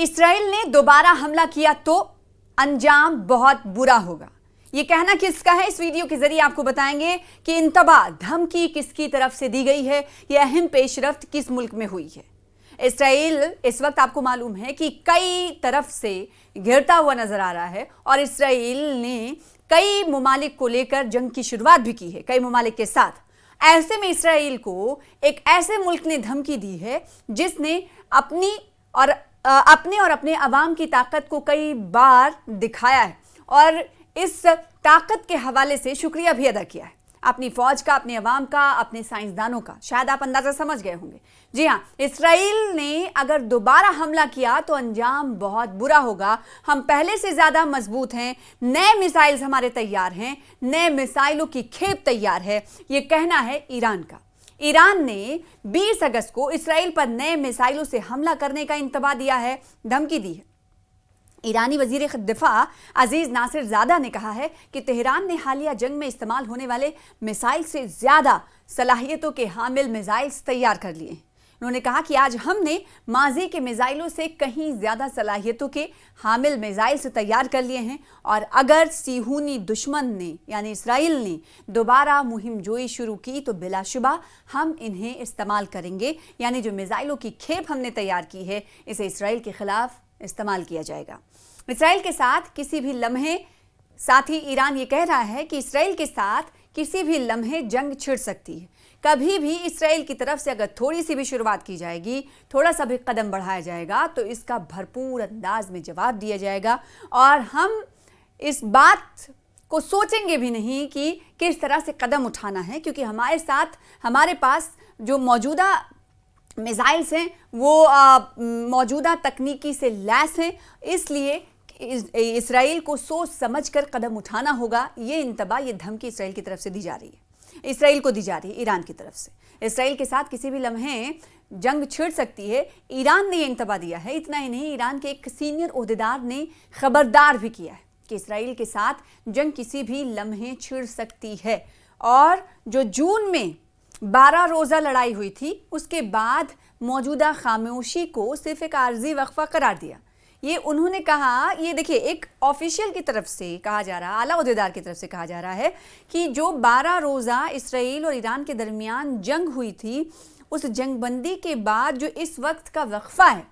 Israel ने दोबारा हमला किया तो अंजाम बहुत बुरा होगा। ये कहना किसका है, इस वीडियो के जरिए आपको बताएंगे कि इंतबा धमकी किसकी तरफ से दी गई है, ये अहम पेशरफ्त किस मुल्क में हुई है। इसराइल इस वक्त आपको मालूम है कि कई तरफ से घिरता हुआ नजर आ रहा है और इसराइल ने कई ममालिक को लेकर जंग की शुरुआत भी की है, कई ममालिक के साथ। ऐसे में इसराइल को एक ऐसे मुल्क ने धमकी दी है जिसने अपने और अपने अवाम की ताकत को कई बार दिखाया है और इस ताकत के हवाले से शुक्रिया भी अदा किया है, अपनी फौज का, अपने अवाम का, अपने साइंसदानों का। शायद आप अंदाजा समझ गए होंगे। जी हाँ, इसराइल ने अगर दोबारा हमला किया तो अंजाम बहुत बुरा होगा। हम पहले से ज्यादा मजबूत हैं, नए मिसाइल्स हमारे तैयार हैं, नए मिसाइलों की खेप तैयार है, ये कहना है ईरान का। ईरान ने 20 अगस्त को इसराइल पर नए मिसाइलों से हमला करने का इंतबा दिया है, धमकी दी है। ईरानी वजीर दिफा अजीज नासिर ज़ादा ने कहा है कि तेहरान ने हालिया जंग में इस्तेमाल होने वाले मिसाइल से ज़्यादा सलाहियतों के हामिल मिसाइल्स तैयार कर लिए हैं। उन्होंने कहा कि आज हमने माजी के मिसाइलों से कहीं ज़्यादा सलाहियतों के हामिल मिसाइल्स तैयार कर लिए हैं और अगर सीहूनी दुश्मन ने यानी इसराइल ने दोबारा मुहिम जोई शुरू की तो बिलाशुबा हम इन्हें इस्तेमाल करेंगे। यानी जो मिसाइलों की खेप हमने तैयार की है, इसे इसराइल के खिलाफ इस्तेमाल किया जाएगा। इसराइल के साथ किसी भी लम्हे, साथ ही ईरान ये कह रहा है कि इसराइल के साथ किसी भी लम्हे जंग छिड़ सकती है। कभी भी इसराइल की तरफ से अगर थोड़ी सी भी शुरुआत की जाएगी, थोड़ा सा भी कदम बढ़ाया जाएगा तो इसका भरपूर अंदाज में जवाब दिया जाएगा और हम इस बात को सोचेंगे भी नहीं कि किस तरह से कदम उठाना है, क्योंकि हमारे साथ हमारे पास जो मौजूदा मिसाइल्स हैं वो मौजूदा तकनीकी से लैस हैं। इसलिए इसराइल को सोच समझकर कदम उठाना होगा। ये इंतबा, ये धमकी इसराइल की तरफ से दी जा रही है, इसराइल को दी जा रही है ईरान की तरफ से। इसराइल के साथ किसी भी लम्हे जंग छिड़ सकती है, ईरान ने ये इंतबा दिया है। इतना ही नहीं, ईरान के एक सीनियर ओहदेदार ने खबरदार भी किया है कि इसराइल के साथ जंग किसी भी लम्हे छिड़ सकती है। और जो जून में 12 रोज़ा लड़ाई हुई थी, उसके बाद मौजूदा खामोशी को सिर्फ एक आर्जी वक्फा करार दिया। ये उन्होंने कहा, ये देखिए, एक ऑफिशियल की तरफ से कहा जा रहा, आला ओहदेदार की तरफ से कहा जा रहा है कि जो 12 रोज़ा इसराइल और ईरान के दरमियान जंग हुई थी, उस जंगबंदी के बाद जो इस वक्त का वक्फा है,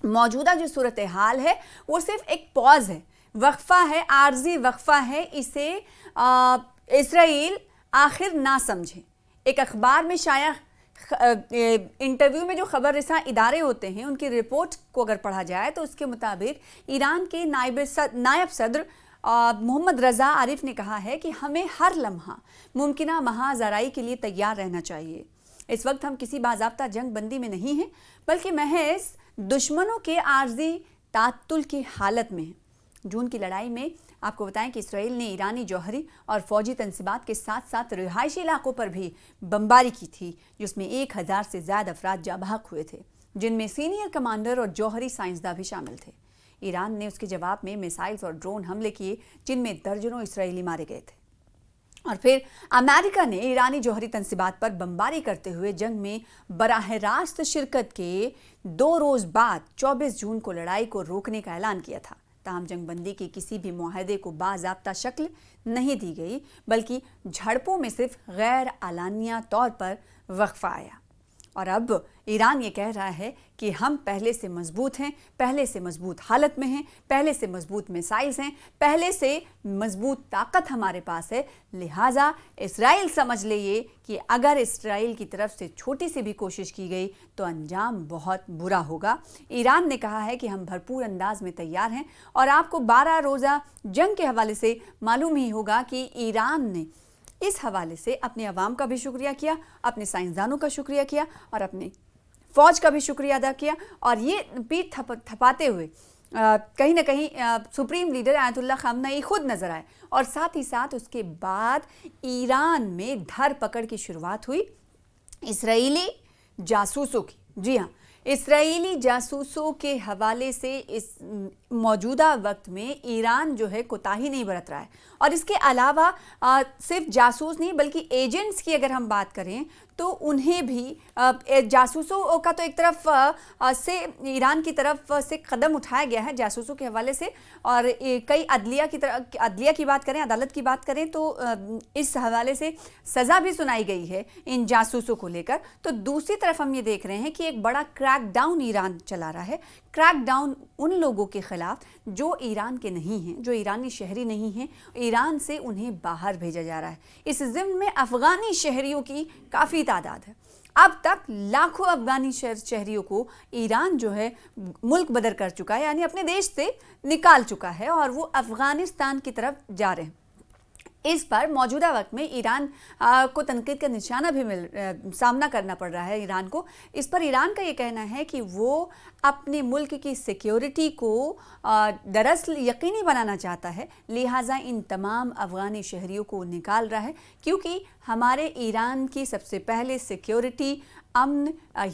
मौजूदा जो सूरत हाल है, वो सिर्फ एक पॉज है, वक्फा है, आर्जी वक्फा है। इसे इसराइल आखिर ना समझे। एक अखबार में शाया इंटरव्यू में जो खबर रिसा इदारे होते हैं, उनकी रिपोर्ट को अगर पढ़ा जाए तो उसके मुताबिक ईरान के नायब सदर मोहम्मद रज़ा आरिफ ने कहा है कि हमें हर लम्हा मुमकिना महाज़राई के लिए तैयार रहना चाहिए। इस वक्त हम किसी बाज़ाब्ता जंग बंदी में नहीं हैं, बल्कि महज दुश्मनों के आर्जी तातुल की हालत में हैं। जून की लड़ाई में आपको बताएं कि इसराइल ने ईरानी जौहरी और फौजी तनसीबात के साथ साथ रिहायशी इलाकों पर भी बमबारी की थी, जिसमें 1000 से ज़्यादा अफराद जाँ बहक हुए थे, जिनमें सीनियर कमांडर और जौहरी साइंसदान भी शामिल थे। ईरान ने उसके जवाब में मिसाइल्स और ड्रोन हमले किए, जिनमें दर्जनों इसराइली मारे गए थे। और फिर अमेरिका ने ईरानी जौहरी तनसीबात पर बमबारी करते हुए जंग में बराह रास्त शिरकत के 2 रोज़ बाद 24 जून को लड़ाई को रोकने का ऐलान किया था। ताहम जंगबंदी के किसी भी मुआहदे को बाज़ाब्ता शक्ल नहीं दी गई, बल्कि झड़पों में सिर्फ गैर आलानिया तौर पर वक्फा आया। और अब ईरान ये कह रहा है कि हम पहले से मजबूत हैं, पहले से मजबूत हालत में हैं, पहले से मजबूत मिसाइल्स हैं, पहले से मजबूत ताकत हमारे पास है। लिहाजा इसराइल समझ ले ये कि अगर इसराइल की तरफ से छोटी सी भी कोशिश की गई तो अंजाम बहुत बुरा होगा। ईरान ने कहा है कि हम भरपूर अंदाज में तैयार हैं और आपको 12 रोज़ा जंग के हवाले से मालूम ही होगा कि ईरान ने इस हवाले से अपने अवाम का भी शुक्रिया किया, अपने साइंसदानों का शुक्रिया किया और अपने फ़ौज का भी शुक्रिया अदा किया। और ये पीठ थपाते हुए कहीं ना कहीं सुप्रीम लीडर आयतुल्लाह खामनेई खुद नज़र आए और साथ ही साथ उसके बाद ईरान में धर पकड़ की शुरुआत हुई इसराइली जासूसों की। जी हाँ, इसराइली जासूसों के हवाले से इस मौजूदा वक्त में ईरान जो है कोताही नहीं बरत रहा है। और इसके अलावा सिर्फ जासूस नहीं बल्कि एजेंट्स की अगर हम बात करें तो उन्हें भी जासूसों का तो एक तरफ से ईरान की तरफ से कदम उठाया गया है जासूसों के हवाले से, और कई अदलिया की बात करें, अदालत की बात करें तो इस हवाले से सज़ा भी सुनाई गई है इन जासूसों को लेकर। तो दूसरी तरफ हम ये देख रहे हैं कि एक बड़ा क्रैकडाउन ईरान चला रहा है, क्रैकडाउन उन लोगों के खिलाफ जो ईरान के नहीं हैं, जो ईरानी शहरी नहीं हैं, ईरान से उन्हें बाहर भेजा जा रहा है। इस ज़िम्न में अफ़गानी शहरियों की काफ़ी तादाद है। अब तक लाखों अफ़गानी शहरियों को ईरान जो है मुल्क बदर कर चुका है, यानी अपने देश से निकाल चुका है और वो अफ़गानिस्तान की तरफ जा रहे हैं। इस पर मौजूदा वक्त में ईरान को तनकीद का निशाना भी सामना करना पड़ रहा है ईरान को। इस पर ईरान का ये कहना है कि वो अपने मुल्क की सिक्योरिटी को दरअसल यकीनी बनाना चाहता है, लिहाजा इन तमाम अफ़गानी शहरियों को निकाल रहा है, क्योंकि हमारे ईरान की सबसे पहले सिक्योरिटी, अमन,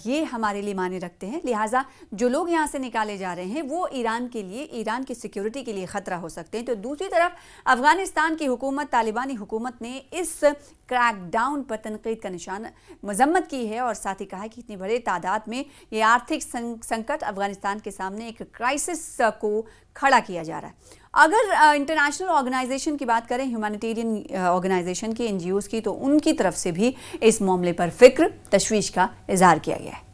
ये हमारे लिए मायने रखते हैं। लिहाजा जो लोग यहाँ से निकाले जा रहे हैं वो ईरान के लिए, ईरान की सिक्योरिटी के लिए ख़तरा हो सकते हैं। तो दूसरी तरफ अफ़गानिस्तान की हुकूमत, तालिबानी हुकूमत ने इस क्रैकडाउन पर तनकीद का निशान मजम्मत की है और साथ ही कहा है कि इतनी बड़े तादाद में ये आर्थिक संकट अफ़गानिस्तान के सामने एक क्राइसिस को खड़ा किया जा रहा है। अगर इंटरनेशनल ऑर्गेनाइजेशन की बात करें, ह्यूमैनिटेरियन ऑर्गेनाइजेशन की, NGOs की, तो उनकी तरफ से भी इस मामले पर फिक्र, तशवीश का इजहार किया गया है।